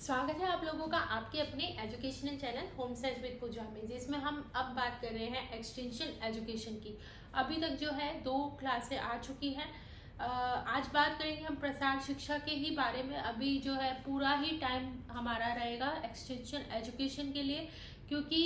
स्वागत है आप लोगों का आपके अपने educational channel home science with Pooja में, जिसमें हम अब बात कर रहे हैं एक्सटेंशन एजुकेशन की। अभी तक जो है 2 क्लासें आ चुकी हैं। आज बात करेंगे हम प्रसार शिक्षा के ही बारे में। अभी जो है पूरा ही टाइम हमारा रहेगा एक्सटेंशन एजुकेशन के लिए, क्योंकि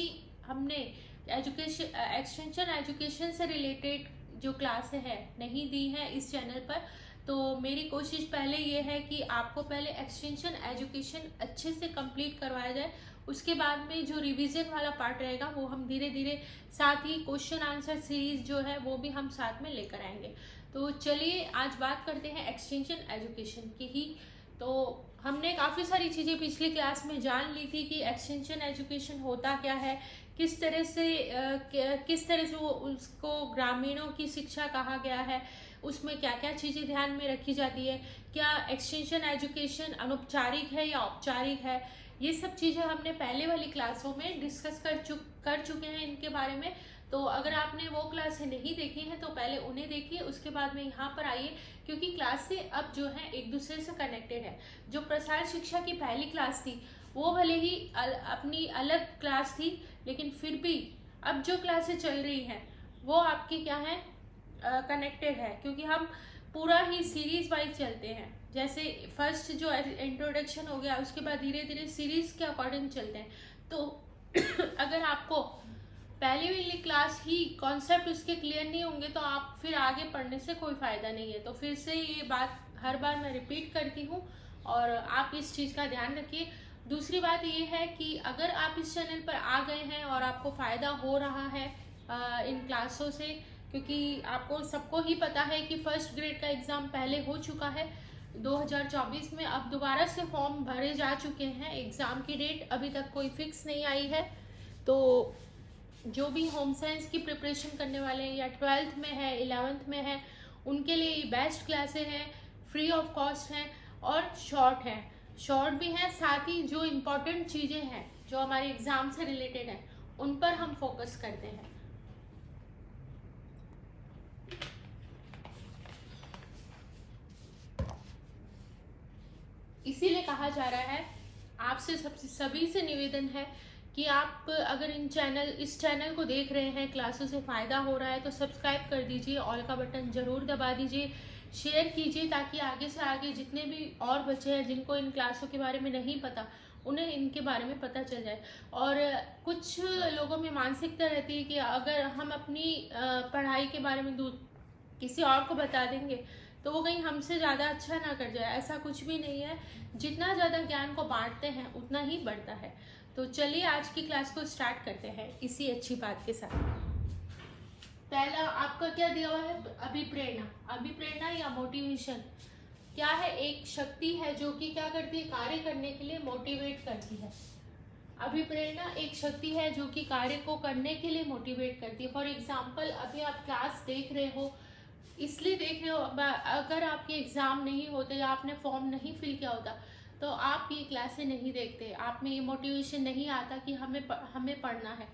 हमने एक्सटेंशन एजुकेशन से रिलेटेड जो क्लासें हैं नहीं दी हैं इस चैनल पर। तो मेरी कोशिश पहले ये है कि आपको पहले एक्सटेंशन एजुकेशन अच्छे से कंप्लीट करवाया जाए, उसके बाद में जो रिवीजन वाला पार्ट रहेगा वो हम धीरे धीरे, साथ ही क्वेश्चन आंसर सीरीज जो है वो भी हम साथ में लेकर आएंगे। तो चलिए आज बात करते हैं एक्सटेंशन एजुकेशन की ही। तो हमने काफ़ी सारी चीज़ें पिछली क्लास में जान ली थी कि एक्सटेंशन एजुकेशन होता क्या है, किस तरह से वो उसको ग्रामीणों की शिक्षा कहा गया है, उसमें क्या क्या चीज़ें ध्यान में रखी जाती है, क्या एक्सटेंशन एजुकेशन अनौपचारिक है या औपचारिक है, ये सब चीज़ें हमने पहले वाली क्लासों में डिस्कस कर चुके हैं इनके बारे में। तो अगर आपने वो क्लासें नहीं देखी हैं तो पहले उन्हें देखिए, उसके बाद में यहाँ पर आइए, क्योंकि क्लासें अब जो है एक दूसरे से कनेक्टेड है। जो प्रसार शिक्षा की पहली क्लास थी वो भले ही अपनी अलग क्लास थी, लेकिन फिर भी अब जो क्लासें चल रही हैं वो आपकी क्या है, कनेक्टेड है, क्योंकि हम पूरा ही सीरीज वाइज चलते हैं। जैसे फर्स्ट जो इंट्रोडक्शन हो गया, उसके बाद धीरे धीरे सीरीज के अकॉर्डिंग चलते हैं। तो अगर आपको पहली वाली क्लास ही कॉन्सेप्ट उसके क्लियर नहीं होंगे तो आप फिर आगे पढ़ने से कोई फायदा नहीं है। तो फिर से ये बात हर बार मैं रिपीट करती हूँ और आप इस चीज़ का ध्यान रखिए। दूसरी बात ये है कि अगर आप इस चैनल पर आ गए हैं और आपको फ़ायदा हो रहा है इन क्लासों से, क्योंकि आपको सबको ही पता है कि फर्स्ट ग्रेड का एग्ज़ाम पहले हो चुका है 2024 में, अब दोबारा से फॉर्म भरे जा चुके हैं। एग्ज़ाम की डेट अभी तक कोई फिक्स नहीं आई है। तो जो भी होम साइंस की प्रिपरेशन करने वाले हैं या 12th में है 11th में है, उनके लिए ये बेस्ट क्लासें हैं, फ्री ऑफ कॉस्ट हैं और शॉर्ट भी हैं। साथ ही जो इम्पोर्टेंट चीज़ें हैं जो हमारे एग्ज़ाम से रिलेटेड हैं उन पर हम फोकस करते हैं। इसीलिए कहा जा रहा है, आपसे सभी से निवेदन है कि आप अगर इस चैनल को देख रहे हैं, क्लासों से फ़ायदा हो रहा है तो सब्सक्राइब कर दीजिए, ऑल का बटन ज़रूर दबा दीजिए, शेयर कीजिए, ताकि आगे से आगे जितने भी और बच्चे हैं जिनको इन क्लासों के बारे में नहीं पता, उन्हें इनके बारे में पता चल जाए। और कुछ लोगों में मानसिकता रहती है कि अगर हम अपनी पढ़ाई के बारे में किसी और को बता देंगे तो वो कहीं हमसे ज़्यादा अच्छा ना कर जाए। ऐसा कुछ भी नहीं है, जितना ज़्यादा ज्ञान को बांटते हैं उतना ही बढ़ता है। तो चलिए आज की क्लास को स्टार्ट करते हैं इसी अच्छी बात के साथ। पहला आपका क्या दिया हुआ है, अभिप्रेरणा या मोटिवेशन क्या है? एक शक्ति है जो कि क्या करती है, कार्य करने के लिए मोटिवेट करती है। अभिप्रेरणा एक शक्ति है जो कि कार्य को करने के लिए मोटिवेट करती है। फॉर एग्जाम्पल अभी आप क्लास देख रहे हो, इसलिए देख रहे हो, अगर आपके एग्ज़ाम नहीं होते या आपने फॉर्म नहीं फिल किया होता तो आप ये क्लासें नहीं देखते, आप में ये मोटिवेशन नहीं आता कि हमें पढ़ना है।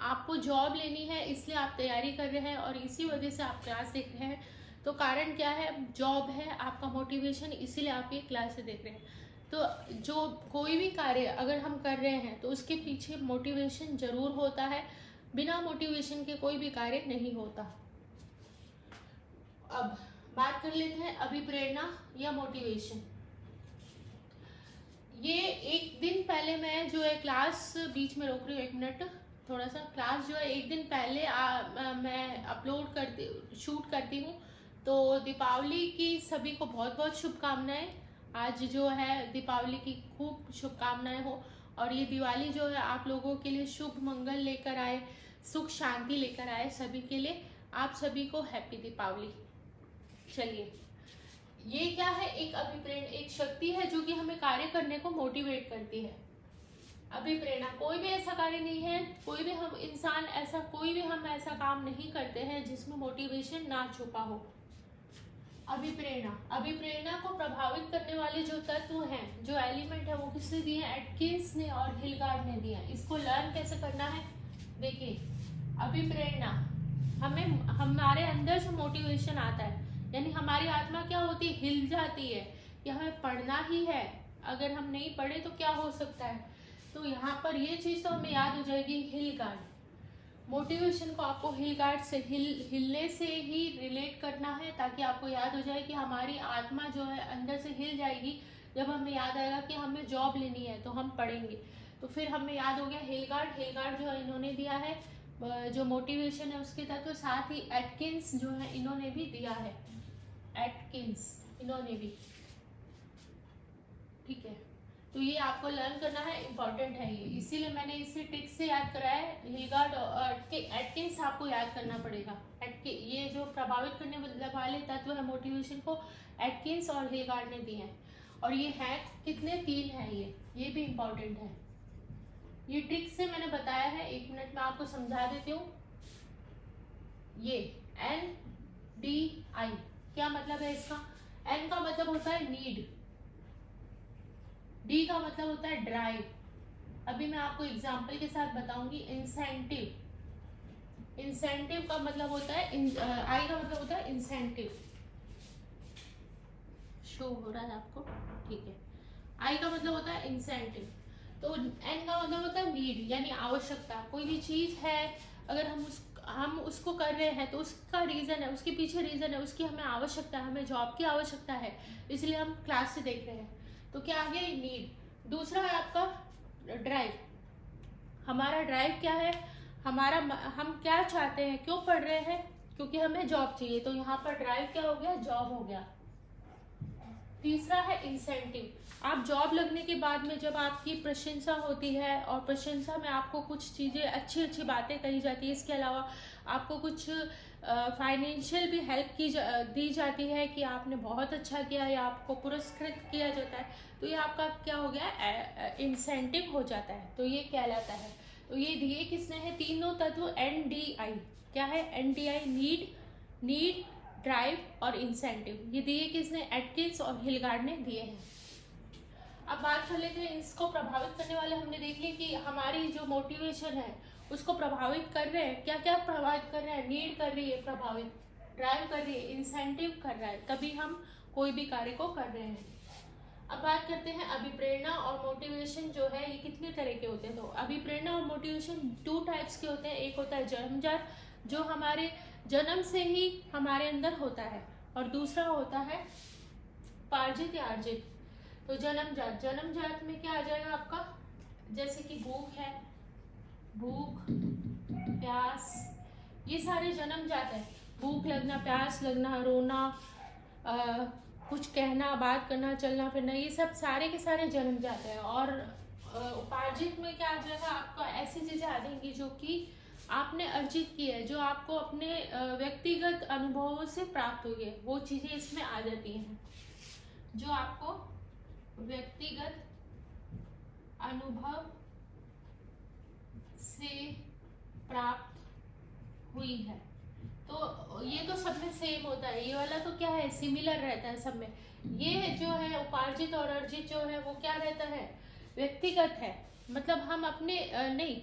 आपको जॉब लेनी है इसलिए आप तैयारी कर रहे हैं और इसी वजह से आप क्लास देख रहे हैं। तो कारण क्या है, जॉब है, आपका मोटिवेशन, इसीलिए आप ये क्लासें देख रहे हैं। तो जो कोई भी कार्य अगर हम कर रहे हैं तो उसके पीछे मोटिवेशन ज़रूर होता है, बिना मोटिवेशन के कोई भी कार्य नहीं होता। अब बात कर लेते हैं अभिप्रेरणा या मोटिवेशन। ये एक दिन पहले मैं जो है क्लास बीच में रोक रही हूँ, 1 मिनट, थोड़ा सा क्लास जो है एक दिन पहले मैं शूट करती हूँ। तो दीपावली की सभी को बहुत बहुत शुभकामनाएं। आज जो है दीपावली की खूब शुभकामनाएं हो और ये दिवाली जो है आप लोगों के लिए शुभ मंगल लेकर आए, सुख शांति लेकर आए सभी के लिए। आप सभी को हैप्पी दीपावली। चलिए, ये क्या है, एक अभिप्रेरणा एक शक्ति है जो कि हमें कार्य करने को मोटिवेट करती है। अभिप्रेरणा, कोई भी ऐसा कार्य नहीं है, कोई भी हम ऐसा काम नहीं करते हैं जिसमें मोटिवेशन ना छुपा हो। अभिप्रेरणा को प्रभावित करने वाले जो तत्व हैं, जो एलिमेंट है, वो किसने दिए हैं? एटकिंस ने और हिलगार्ड ने दिया। इसको लर्न कैसे करना है, देखिए। अभिप्रेरणा हमारे अंदर से मोटिवेशन आता है, यानी हमारी आत्मा क्या होती है, हिल जाती है कि हमें पढ़ना ही है, अगर हम नहीं पढ़े तो क्या हो सकता है, तो यहाँ पर ये चीज़ तो हमें याद हो जाएगी, हिल गार्ड। मोटिवेशन को आपको हिल गार्ड से हिलने से ही रिलेट करना है, ताकि आपको याद हो जाए कि हमारी आत्मा जो है अंदर से हिल जाएगी जब हमें याद आएगा कि हमें जॉब लेनी है तो हम पढ़ेंगे। तो फिर हमें याद हो गया हिल गार्ड जो इन्होंने दिया है, जो मोटिवेशन है उसके तत्व, साथ ही एटकिंस जो है इन्होंने भी दिया है, एटकिंस इन्होंने भी, ठीक है। तो ये आपको लर्न करना है, इम्पॉर्टेंट है ये, इसीलिए मैंने इसे टिक से याद कराया है। हिलगार्ड और एटकिंस आपको याद करना पड़ेगा। ये जो प्रभावित करने वाले तत्व है मोटिवेशन को, एटकिंस और हिलगार्ड ने दिए हैं। और ये है कितने, 3 है ये भी इम्पॉर्टेंट है। ये ट्रिक से मैंने बताया है, 1 मिनट में आपको समझा देती हूँ। ये NDI क्या मतलब है इसका? N का मतलब होता है नीड, D का मतलब होता है ड्राइव। अभी मैं आपको एग्जांपल के साथ बताऊंगी। इंसेंटिव का मतलब होता है I का मतलब होता है इंसेंटिव। शो हो रहा है आपको, ठीक है। I का मतलब होता है इंसेंटिव। तो N का मतलब होता है नीड, यानी आवश्यकता। कोई भी चीज है, अगर हम उसको कर रहे हैं तो उसका रीजन है, उसके पीछे रीजन है, उसकी हमें आवश्यकता है, हमें जॉब की आवश्यकता है, इसलिए हम क्लास से देख रहे हैं। तो क्या आ गया, नीड। दूसरा है आपका ड्राइव। हमारा ड्राइव क्या है, हम क्या चाहते हैं, क्यों पढ़ रहे हैं, क्योंकि हमें जॉब चाहिए। तो यहाँ पर ड्राइव क्या हो गया, जॉब हो गया। तीसरा है इंसेंटिव। आप जॉब लगने के बाद में जब आपकी प्रशंसा होती है, और प्रशंसा में आपको कुछ चीज़ें अच्छी बातें कही जाती है, इसके अलावा आपको कुछ फाइनेंशियल भी हेल्प दी जाती है कि आपने बहुत अच्छा किया, या आपको पुरस्कृत किया जाता है, तो ये आपका क्या हो गया, इंसेंटिव हो जाता है। तो ये कहलाता है। तो ये दिए किसने है, तीनों तत्व NDI। क्या है, NDI, नीड, ड्राइव और इंसेंटिव। ये दिए किसने, एटकिंस और हिलगार्ड ने दिए हैं। अब बात कर लेते हैं, इसको प्रभावित करने वाले हमने देख लिया कि हमारी जो मोटिवेशन है उसको प्रभावित कर रहे हैं। क्या क्या प्रभावित कर रहे हैं, नीड कर रही है प्रभावित, ड्राइव कर रही है, इंसेंटिव कर रहा है, तभी हम कोई भी कार्य को कर रहे हैं। अब बात करते हैं अभिप्रेरणा और मोटिवेशन जो है ये कितने तरह के होते हैं। तो अभिप्रेरणा और मोटिवेशन 2 टाइप्स के होते हैं। एक होता है जन्मजात, जो हमारे जन्म से ही हमारे अंदर होता है, और दूसरा होता है पार्जित या अर्जित। तो जन्मजात में क्या आ जाएगा आपका, जैसे कि भूख, प्यास, ये सारे जन्मजात है। भूख लगना, प्यास लगना, रोना, कुछ कहना, बात करना, चलना फिरना, ये सब सारे के सारे जन्मजात है। और उपार्जित में क्या आ जाएगा आपका, ऐसी चीजें आ जाएंगी जो कि आपने अर्जित की है, जो आपको अपने व्यक्तिगत अनुभवों से प्राप्त हुई है, वो चीजें इसमें आ जाती हैं, जो आपको व्यक्तिगत अनुभव से प्राप्त हुई है। तो ये तो सब में सेम होता है, ये वाला तो क्या है, सिमिलर रहता है सब में। ये जो है उपार्जित और अर्जित जो है वो क्या रहता है, व्यक्तिगत है। मतलब हम अपने नहीं,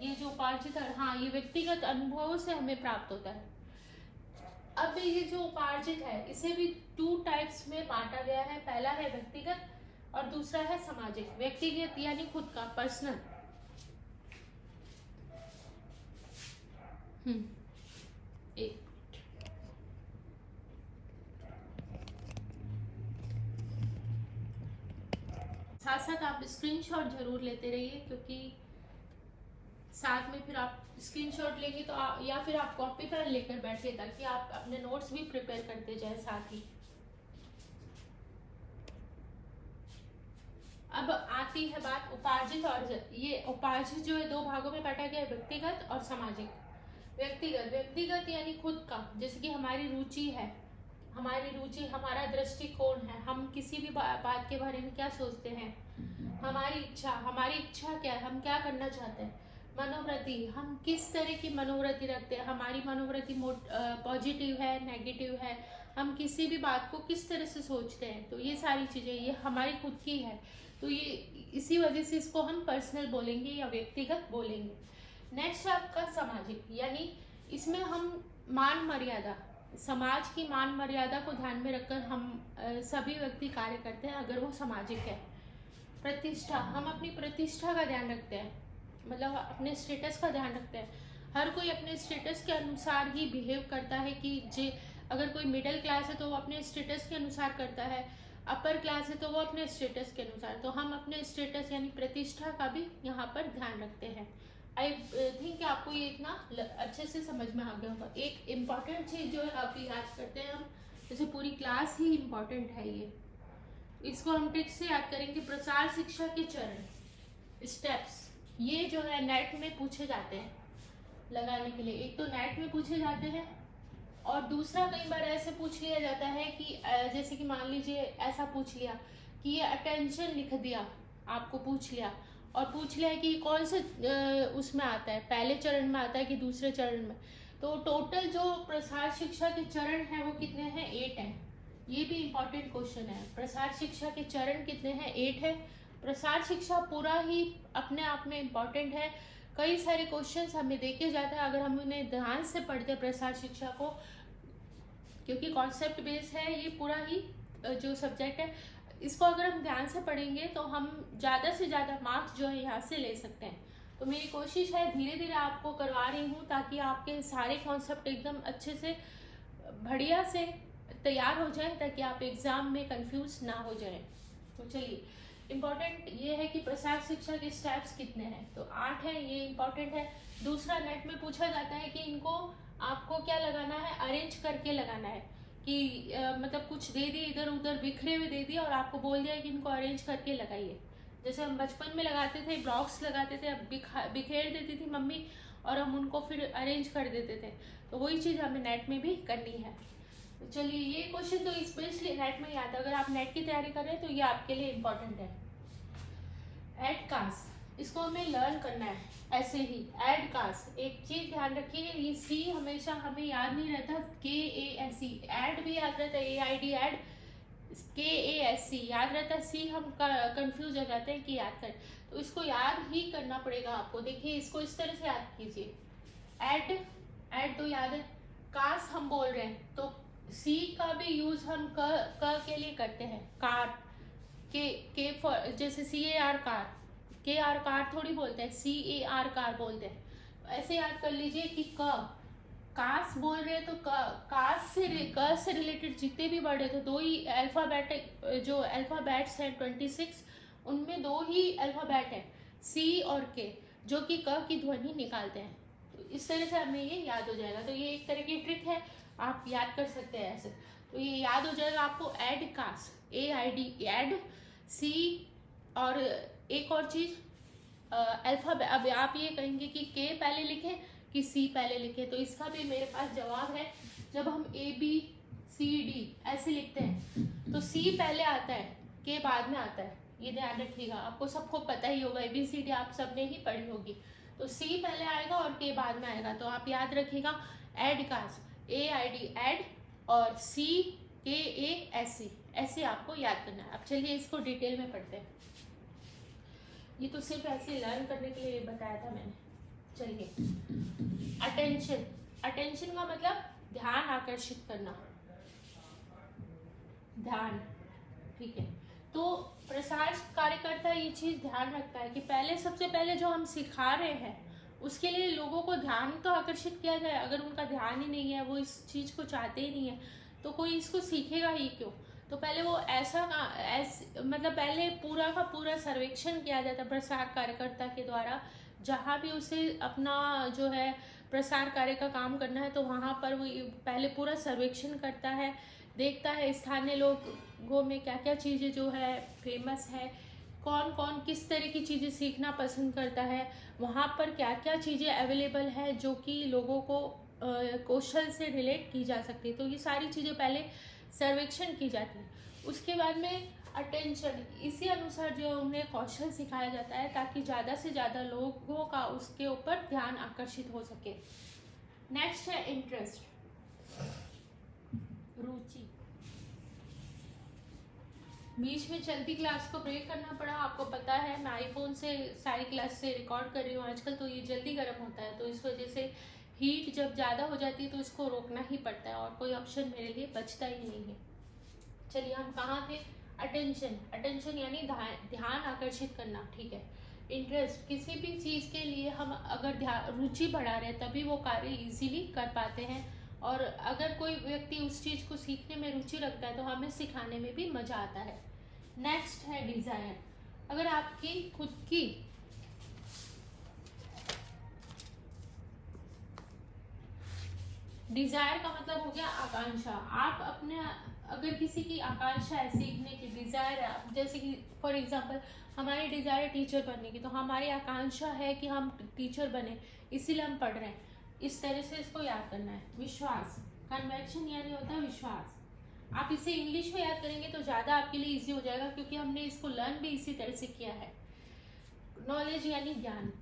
ये जो उपार्जित है, हाँ, ये व्यक्तिगत अनुभवों से हमें प्राप्त होता है। अब ये जो उपार्जित है इसे भी 2 टाइप्स में बांटा गया है। पहला है व्यक्तिगत और दूसरा है सामाजिक। व्यक्तिगत यानी खुद का, पर्सनल। एक साथ साथ आप स्क्रीनशॉट जरूर लेते रहिए, क्योंकि साथ में फिर आप स्क्रीनशॉट लेंगे तो या फिर आप कॉपी पर लेकर बैठिए, ताकि आप अपने नोट्स भी प्रिपेयर करते जाए साथ ही। अब आती है बात उपार्जित और ये उपार्जित जो है 2 भागों में बांटा गया है, व्यक्तिगत और सामाजिक। व्यक्तिगत यानी खुद का, जैसे कि हमारी रुचि है, हमारा दृष्टिकोण है, हम किसी भी बात के बारे में क्या सोचते हैं, हमारी इच्छा क्या है, हम क्या करना चाहते हैं, मनोवृत्ति, हम किस तरह की मनोवृत्ति रखते हैं, हमारी मनोवृत्ति पॉजिटिव है, नेगेटिव है, हम किसी भी बात को किस तरह से सोचते हैं। तो ये सारी चीज़ें ये हमारी खुद की है। तो ये इसी वजह से इसको हम पर्सनल बोलेंगे या व्यक्तिगत बोलेंगे। नेक्स्ट आपका सामाजिक, यानी इसमें हम मान मर्यादा, समाज की मान मर्यादा को ध्यान में रखकर हम सभी व्यक्ति कार्य करते हैं, अगर वो सामाजिक है। प्रतिष्ठा, हम अपनी प्रतिष्ठा का ध्यान रखते हैं, मतलब अपने स्टेटस का ध्यान रखते हैं। हर कोई अपने स्टेटस के अनुसार ही बिहेव करता है कि जे अगर कोई मिडिल क्लास है तो वो अपने स्टेटस के अनुसार करता है, अपर क्लास है तो वो अपने स्टेटस के अनुसार। तो हम अपने स्टेटस यानी प्रतिष्ठा का भी यहाँ पर ध्यान रखते हैं। आई थिंक आपको ये इतना अच्छे से समझ में आ गया होगा। एक इम्पॉर्टेंट चीज़ जो है आप याद करते हैं हम, जैसे पूरी क्लास ही इम्पॉर्टेंट है ये, इसको हम टिक से याद करेंगे। प्रसार शिक्षा के चरण, स्टेप्स, ये जो है नेट में पूछे जाते हैं लगाने के लिए। एक तो नेट में पूछे जाते हैं और दूसरा कई बार ऐसे पूछ लिया जाता है कि जैसे कि मान लीजिए ऐसा पूछ लिया कि ये अटेंशन लिख दिया, आपको पूछ लिया और पूछ लिया कि कौन से उसमें आता है, पहले चरण में आता है कि दूसरे चरण में। तो टोटल जो प्रसार शिक्षा के चरण हैं वो कितने हैं? 8 हैं। ये भी इम्पोर्टेंट क्वेश्चन है। प्रसार शिक्षा के चरण कितने हैं? 8 है। प्रसार शिक्षा पूरा ही अपने आप में इम्पोर्टेंट है। कई सारे क्वेश्चंस हमें देखे जाते हैं अगर हम उन्हें ध्यान से पढ़ते हैं प्रसार शिक्षा को, क्योंकि कॉन्सेप्ट बेस है ये पूरा ही जो सब्जेक्ट है। इसको अगर हम ध्यान से पढ़ेंगे तो हम ज़्यादा से ज़्यादा मार्क्स जो है यहाँ से ले सकते हैं। तो मेरी कोशिश है धीरे धीरे आपको करवा रही हूँ ताकि आपके सारे कॉन्सेप्ट एकदम अच्छे से बढ़िया से तैयार हो जाए, ताकि आप एग्ज़ाम में कंफ्यूज ना हो जाए। तो चलिए, इम्पॉर्टेंट ये है कि प्रसार शिक्षा के स्टेप्स कितने हैं, तो 8 हैं, ये इम्पॉर्टेंट है। दूसरा, नेट में पूछा जाता है कि इनको आपको क्या लगाना है? अरेंज करके लगाना है कि मतलब कुछ दे दिए इधर उधर बिखरे हुए दे दिए और आपको बोल दिया कि इनको अरेंज करके लगाइए। जैसे हम बचपन में लगाते थे, ब्लॉक्स लगाते थे, अब बिखेर देती थी मम्मी और हम उनको फिर अरेंज कर देते थे। तो वही चीज़ हमें नेट में भी करनी है। तो चलिए, ये क्वेश्चन तो स्पेशली नेट में ही आता है। अगर आप नेट की तैयारी कर रहे हैं तो ये आपके लिए इम्पोर्टेंट है। एड कास्ट, इसको हमें लर्न करना है ऐसे ही। एड कास्ट, एक चीज ध्यान रखिए, ये सी हमेशा हमें याद नहीं रहता। KASE, एड भी याद रहता है, AID एड, KASE याद रहता है, सी हम कंफ्यूज हो जाते हैं कि याद कर। तो इसको याद ही करना पड़ेगा आपको। देखिए, इसको इस तरह से याद कीजिए। एड, एड तो याद है। कास्ट हम बोल रहे हैं तो सी का भी यूज हम क के लिए करते हैं। कार, के फॉर, जैसे CAR कार, KR कार थोड़ी बोलते हैं, CAR कार बोलते हैं। ऐसे याद कर लीजिए कि कास बोल रहे हैं तो कास से क से रिलेटेड जितने भी वर्ड है, तो दो ही अल्फाबेटिक, जो अल्फाबेट्स हैं 26, उनमें 2 ही अल्फाबेट है, C और K, जो कि क की ध्वनि निकालते हैं। तो इस तरह से हमें ये याद हो जाएगा। तो ये एक तरह की ट्रिक है, आप याद कर सकते हैं ऐसे। तो ये याद हो जाएगा आपको। Aid cast, AID aid, C, और एक और चीज अल्फाबेट। अब आप ये कहेंगे कि K पहले लिखें कि C पहले लिखें, तो इसका भी मेरे पास जवाब है। जब हम ABCD ऐसे लिखते हैं तो C पहले आता है, K बाद में आता है। ये ध्यान रखिएगा, आपको सबको पता ही होगा, ABCD आप सबने ही पढ़ी होगी। तो C पहले आएगा और K बाद में आएगा। तो आप याद रखिएगा, एड कास्ट, AID एड, और CKASE, ऐसे आपको याद करना है। अब चलिए इसको डिटेल में पढ़ते हैं। ये तो सिर्फ ऐसे लर्न करने के लिए बताया था मैंने। चलिए, अटेंशन, अटेंशन का मतलब ध्यान आकर्षित करना, ध्यान, ठीक है। तो प्रसार कार्यकर्ता ये चीज ध्यान रखता है कि पहले, सबसे पहले जो हम सिखा रहे हैं उसके लिए लोगों को ध्यान तो आकर्षित किया जाए। अगर उनका ध्यान ही नहीं है, वो इस चीज को चाहते ही नहीं है, तो कोई इसको सीखेगा ही क्यों? तो पहले वो मतलब पहले पूरा का पूरा सर्वेक्षण किया जाता है प्रसार कार्यकर्ता के द्वारा। जहाँ भी उसे अपना जो है प्रसार कार्य का काम करना है, तो वहाँ पर वो पहले पूरा सर्वेक्षण करता है, देखता है स्थानीय लोगों में क्या क्या चीज़ें जो है फेमस है, कौन कौन किस तरह की चीज़ें सीखना पसंद करता है, वहाँ पर क्या क्या चीज़ें अवेलेबल है जो कि लोगों को कौशल से रिलेट की जा सकती है। तो ये सारी चीज़ें पहले सर्वेक्षण की जाती है। उसके बाद में अटेंशन, इसी अनुसार जो उन्हें कौशल सिखाया जाता है ताकि ज़्यादा से ज़्यादा लोगों का उसके ऊपर ध्यान आकर्षित हो सके। नेक्स्ट है इंटरेस्ट, रुचि। बीच में चलती क्लास को ब्रेक करना पड़ा, आपको पता है मैं आईफोन से सारी क्लास से रिकॉर्ड कर रही हूँ आजकल, तो ये जल्दी गर्म होता है, तो इस वजह से हीट जब ज़्यादा हो जाती है तो इसको रोकना ही पड़ता है और कोई ऑप्शन मेरे लिए बचता ही नहीं है। चलिए, हम कहाँ थे? अटेंशन, अटेंशन यानी ध्यान आकर्षित करना, ठीक है। इंटरेस्ट, किसी भी चीज़ के लिए हम अगर रुचि बढ़ा रहे हैं तभी वो कार्य इजीली कर पाते हैं, और अगर कोई व्यक्ति उस चीज़ को सीखने में रुचि रखता है तो हमें सिखाने में भी मज़ा आता है। नेक्स्ट है डिज़ायर। अगर आपकी खुद की डिजायर का मतलब हो गया आकांक्षा। आप अपने अगर किसी की आकांक्षा है सीखने की, डिजायर है, जैसे कि फॉर एग्जांपल हमारी डिजायर है टीचर बनने की, तो हमारी आकांक्षा है कि हम टीचर बने, इसीलिए हम पढ़ रहे हैं। इस तरह से इसको याद करना है। विश्वास, कन्वेक्शन यानी होता है विश्वास। आप इसे इंग्लिश में याद करेंगे तो ज़्यादा आपके लिए इजी हो जाएगा, क्योंकि हमने इसको लर्न भी इसी तरह से किया है। नॉलेज यानी ज्ञान,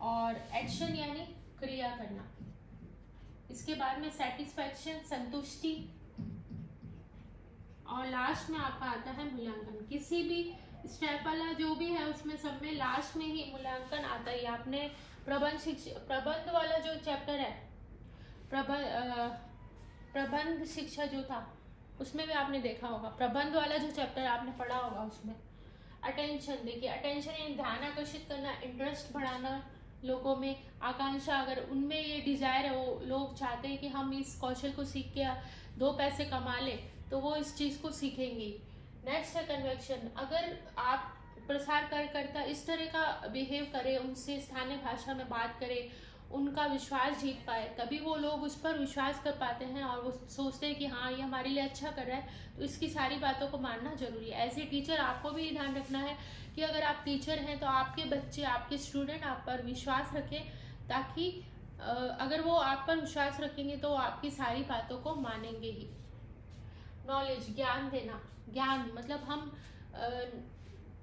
और एक्शन यानी क्रिया करना। इसके बाद में सेटिस्फैक्शन, संतुष्टि, और लास्ट में आपका आता है मूल्यांकन। किसी भी स्टेप वाला जो भी है उसमें सब में लास्ट में ही मूल्यांकन आता है। आपने प्रबंध वाला जो चैप्टर है, प्रबंध शिक्षा जो था उसमें भी आपने देखा होगा, प्रबंध वाला जो चैप्टर आपने पढ़ा होगा उसमें। अटेंशन, देखिए अटेंशन यानी ध्यान आकर्षित करना, इंटरेस्ट बढ़ाना लोगों में, आकांक्षा, अगर उनमें ये डिजायर है, वो लोग चाहते हैं कि हम इस कौशल को सीख के 2 पैसे कमा लें, तो वो इस चीज़ को सीखेंगे। नेक्स्ट है कन्वेक्शन। अगर आप प्रसार कार्यकर्ता इस तरह का बिहेव करें, उनसे स्थानीय भाषा में बात करें, उनका विश्वास जीत पाए, तभी वो लोग उस पर विश्वास कर पाते हैं और वो सोचते हैं कि हाँ ये हमारे लिए अच्छा कर रहा है, तो इसकी सारी बातों को मानना जरूरी है। एज ए टीचर आपको भी ध्यान रखना है कि अगर आप टीचर हैं तो आपके बच्चे, आपके स्टूडेंट आप पर विश्वास रखें, ताकि अगर वो आप पर विश्वास रखेंगे तो आपकी सारी बातों को मानेंगे ही। नॉलेज, ज्ञान देना। ज्ञान मतलब हम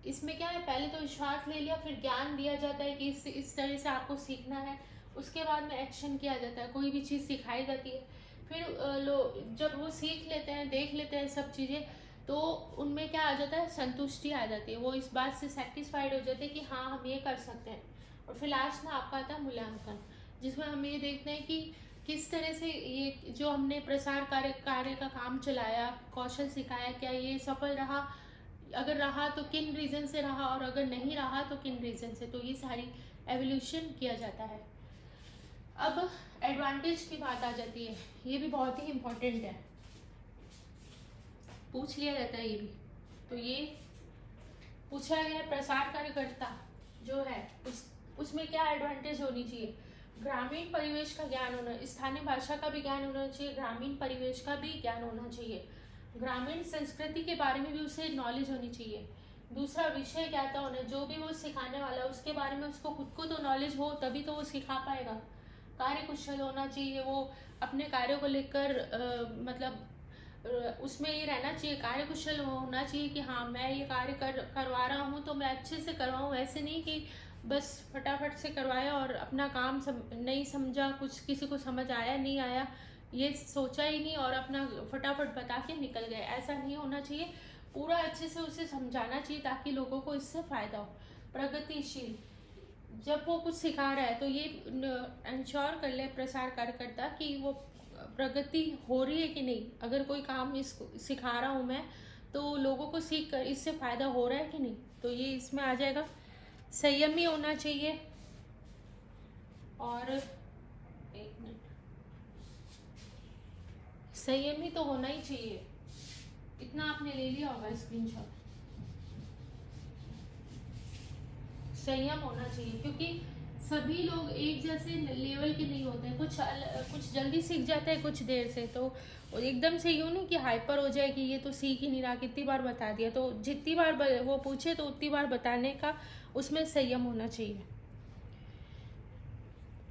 इसमें क्या है, पहले तो विश्वास ले लिया, फिर ज्ञान दिया जाता है कि इस तरह से आपको सीखना है, उसके बाद में एक्शन किया जाता है, कोई भी चीज़ सिखाई जाती है। फिर जब वो सीख लेते हैं, देख लेते हैं सब चीज़ें, तो उनमें क्या आ जाता है, संतुष्टि आ जाती है, वो इस बात से सेटिस्फाइड हो जाते हैं कि हाँ हम ये कर सकते हैं। और फिर लास्ट में आपका आता है मूल्यांकन, जिसमें हम ये देखते हैं कि किस तरह से ये जो हमने प्रसार कार्य का काम चलाया, कौशल सिखाया, क्या ये सफल रहा, अगर रहा तो किन रीज़न से रहा, और अगर नहीं रहा तो किन रीज़न से। तो ये सारी एवोल्यूशन किया जाता है। अब एडवांटेज की बात आ जाती है, ये भी बहुत ही इम्पोर्टेंट है, पूछ लिया जाता है ये भी। तो ये पूछा गया है, प्रसार कार्यकर्ता जो है उसमें क्या एडवांटेज होनी चाहिए। ग्रामीण परिवेश का ज्ञान होना, स्थानीय भाषा का भी ज्ञान होना चाहिए, ग्रामीण परिवेश का भी ज्ञान होना चाहिए, ग्रामीण संस्कृति के बारे में भी उसे नॉलेज होनी चाहिए। दूसरा, विषय ज्ञाता होना, जो भी वो सिखाने वाला है उसके बारे में उसको खुद को तो नॉलेज हो, तभी तो वो सिखा पाएगा। कार्य कुशल होना चाहिए, वो अपने कार्यों को लेकर उसमें ये रहना चाहिए, कार्य कुशल होना चाहिए कि हाँ मैं ये कार्य करवा रहा हूँ तो मैं अच्छे से करवाऊँ, ऐसे नहीं कि बस फटाफट से करवाया और अपना काम नहीं समझा, कुछ किसी को समझ आया नहीं आया, ये सोचा ही नहीं और अपना फटाफट बता के निकल गए, ऐसा नहीं होना चाहिए। पूरा अच्छे से उसे समझाना चाहिए ताकि लोगों को इससे फ़ायदा हो। प्रगतिशील, जब वो कुछ सिखा रहा है तो ये इंश्योर कर ले प्रसार कार्यकर्ता कि वो प्रगति हो रही है कि नहीं। अगर कोई काम इसको सिखा रहा हूँ मैं तो लोगों को सीख कर इससे फ़ायदा हो रहा है कि नहीं, तो ये इसमें आ जाएगा। संयमी होना चाहिए, और एक मिनट, संयमी तो होना ही चाहिए, इतना आपने ले लिया होगा स्क्रीनशॉट। संयम होना चाहिए, क्योंकि सभी लोग एक जैसे लेवल के नहीं होते हैं, कुछ जल्दी सीख जाते हैं, कुछ देर से, तो एकदम से यूँ नहीं कि हाइपर हो जाए कि ये तो सीख ही नहीं रहा, कितनी बार बता दिया, तो जितनी बार वो पूछे तो उतनी बार बताने का उसमें संयम होना चाहिए।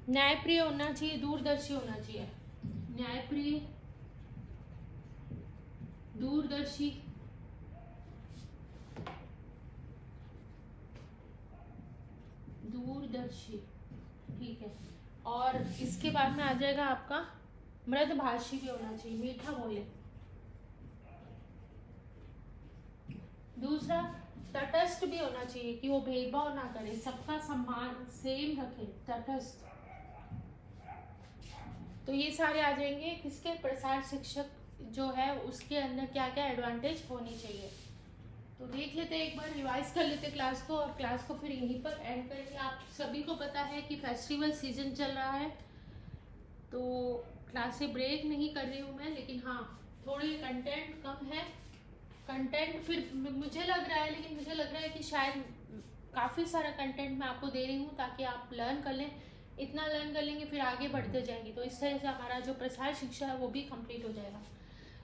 न्यायप्रिय होना चाहिए, दूरदर्शी होना चाहिए। न्यायप्रिय, दूरदर्शी, दूरदर्शी, ठीक है। और इसके बाद में आ जाएगा आपका मृदभाषी भी होना चाहिए, मीठा बोले। दूसरा, तटस्थ भी होना चाहिए कि वो भेदभाव ना करे, सबका सम्मान सेम रखे, तटस्थ। तो ये सारे आ जाएंगे किसके, प्रसार शिक्षक जो है उसके अंदर क्या क्या एडवांटेज होनी चाहिए। तो देख लेते हैं, एक बार रिवाइज कर लेते हैं क्लास को, और क्लास को फिर यहीं पर एंड करेंगे। आप सभी को पता है कि फेस्टिवल सीजन चल रहा है, तो क्लास से ब्रेक नहीं कर रही हूँ मैं, लेकिन हाँ थोड़ी कंटेंट कम है। कंटेंट फिर मुझे लग रहा है, लेकिन मुझे लग रहा है कि शायद काफ़ी सारा कंटेंट मैं आपको दे रही हूँ ताकि आप लर्न कर लें। इतना लर्न कर लेंगे फिर आगे बढ़ते जाएंगे, तो इस तरह से हमारा जो प्रसार शिक्षा है वो भी कंप्लीट हो जाएगा।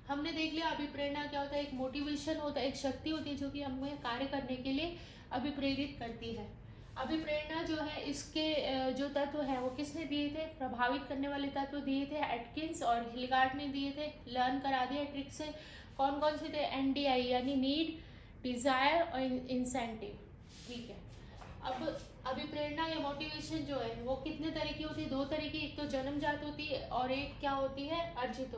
हमने देख लिया अभिप्रेरणा क्या होता है, एक मोटिवेशन होता है, एक शक्ति होती है जो कि हमें कार्य करने के लिए अभिप्रेरित करती है। अभिप्रेरणा जो है, इसके जो तत्व है वो किसने दिए थे, प्रभावित करने वाले तत्व दिए थे एटकिंस और हिलगार्ड ने दिए थे। लर्न करा दिया ट्रिक से। कौन कौन से थे, NDI यानी नीड, डिजायर और इंसेंटिव। ठीक है, अब अभिप्रेरणा या मोटिवेशन जो है वो कितने तरह की होती है, दो तरह की, एक तो जन्मजात होती है और एक क्या होती है, अर्जित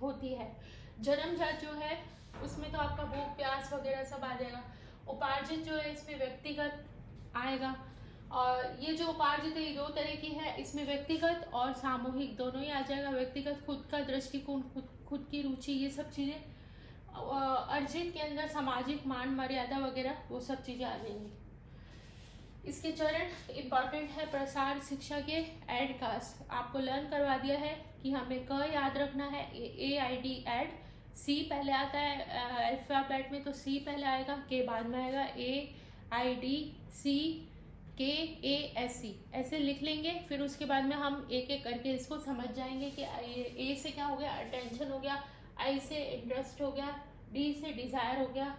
होती है। जन्मजात जो है उसमें तो आपका भूख प्यास वगैरह सब आ जाएगा। उपार्जित जो है इसमें व्यक्तिगत आएगा, और ये जो उपार्जित है ये दो तरह की है, इसमें व्यक्तिगत और सामूहिक दोनों ही आ जाएगा। व्यक्तिगत खुद का दृष्टिकोण, खुद की रुचि, ये सब चीज़ें। अर्जित के अंदर सामाजिक मान मर्यादा वगैरह वो सब चीज़ें आ जाएंगी। इसके चरण इम्पॉर्टेंट है प्रसार शिक्षा के। एड कास्ट आपको लर्न करवा दिया है कि हमें क याद रखना है, AID एड। C पहले आता है अल्फाबेट में, तो C पहले आएगा, के बाद में आएगा, AIDCKASC ऐसे लिख लेंगे। फिर उसके बाद में हम एक एक करके इसको समझ जाएंगे कि A से क्या हो गया, अटेंशन हो गया, I से इंटरेस्ट हो गया, D से डिज़ायर हो गया,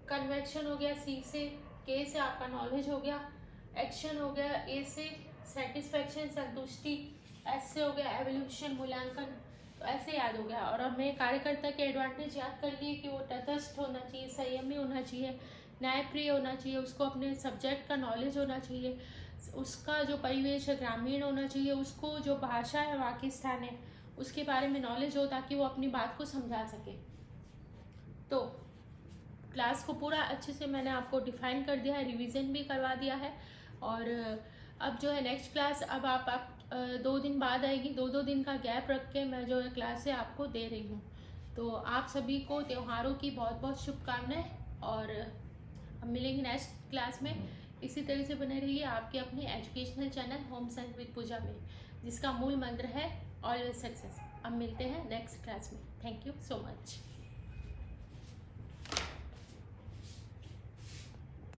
कन्वेक्शन हो गया, C से, K से आपका नॉलेज हो गया, एक्शन हो गया, A से सेटिस्फैक्शन संतुष्टि, S से हो गया एवोल्यूशन मूल्यांकन। तो ऐसे याद हो गया। और हमें कार्यकर्ता के एडवांटेज याद कर लिए कि वो तटस्थ होना चाहिए, संयमी होना चाहिए, न्यायप्रिय होना चाहिए, उसको अपने सब्जेक्ट का नॉलेज होना चाहिए, उसका जो परिवेश है ग्रामीण होना चाहिए, उसको जो भाषा है पाकिस्तान है उसके बारे में नॉलेज हो ताकि वो अपनी बात को समझा सके। तो क्लास को पूरा अच्छे से मैंने आपको डिफाइन कर दिया है, रिवीजन भी करवा दिया है। और अब जो है नेक्स्ट क्लास अब आप 2 दिन बाद आएगी। 2 दिन का गैप रख के मैं जो है क्लास से आपको दे रही हूँ। तो आप सभी को त्योहारों की बहुत बहुत शुभकामनाएं, और हम मिलेंगे नेक्स्ट क्लास में। इसी तरह से बने रहिए आपके अपने educational channel home science with Pooja में, जिसका मूल मंत्र है ऑलवेज सक्सेस। अब मिलते हैं नेक्स्ट क्लास में। Thank you so much.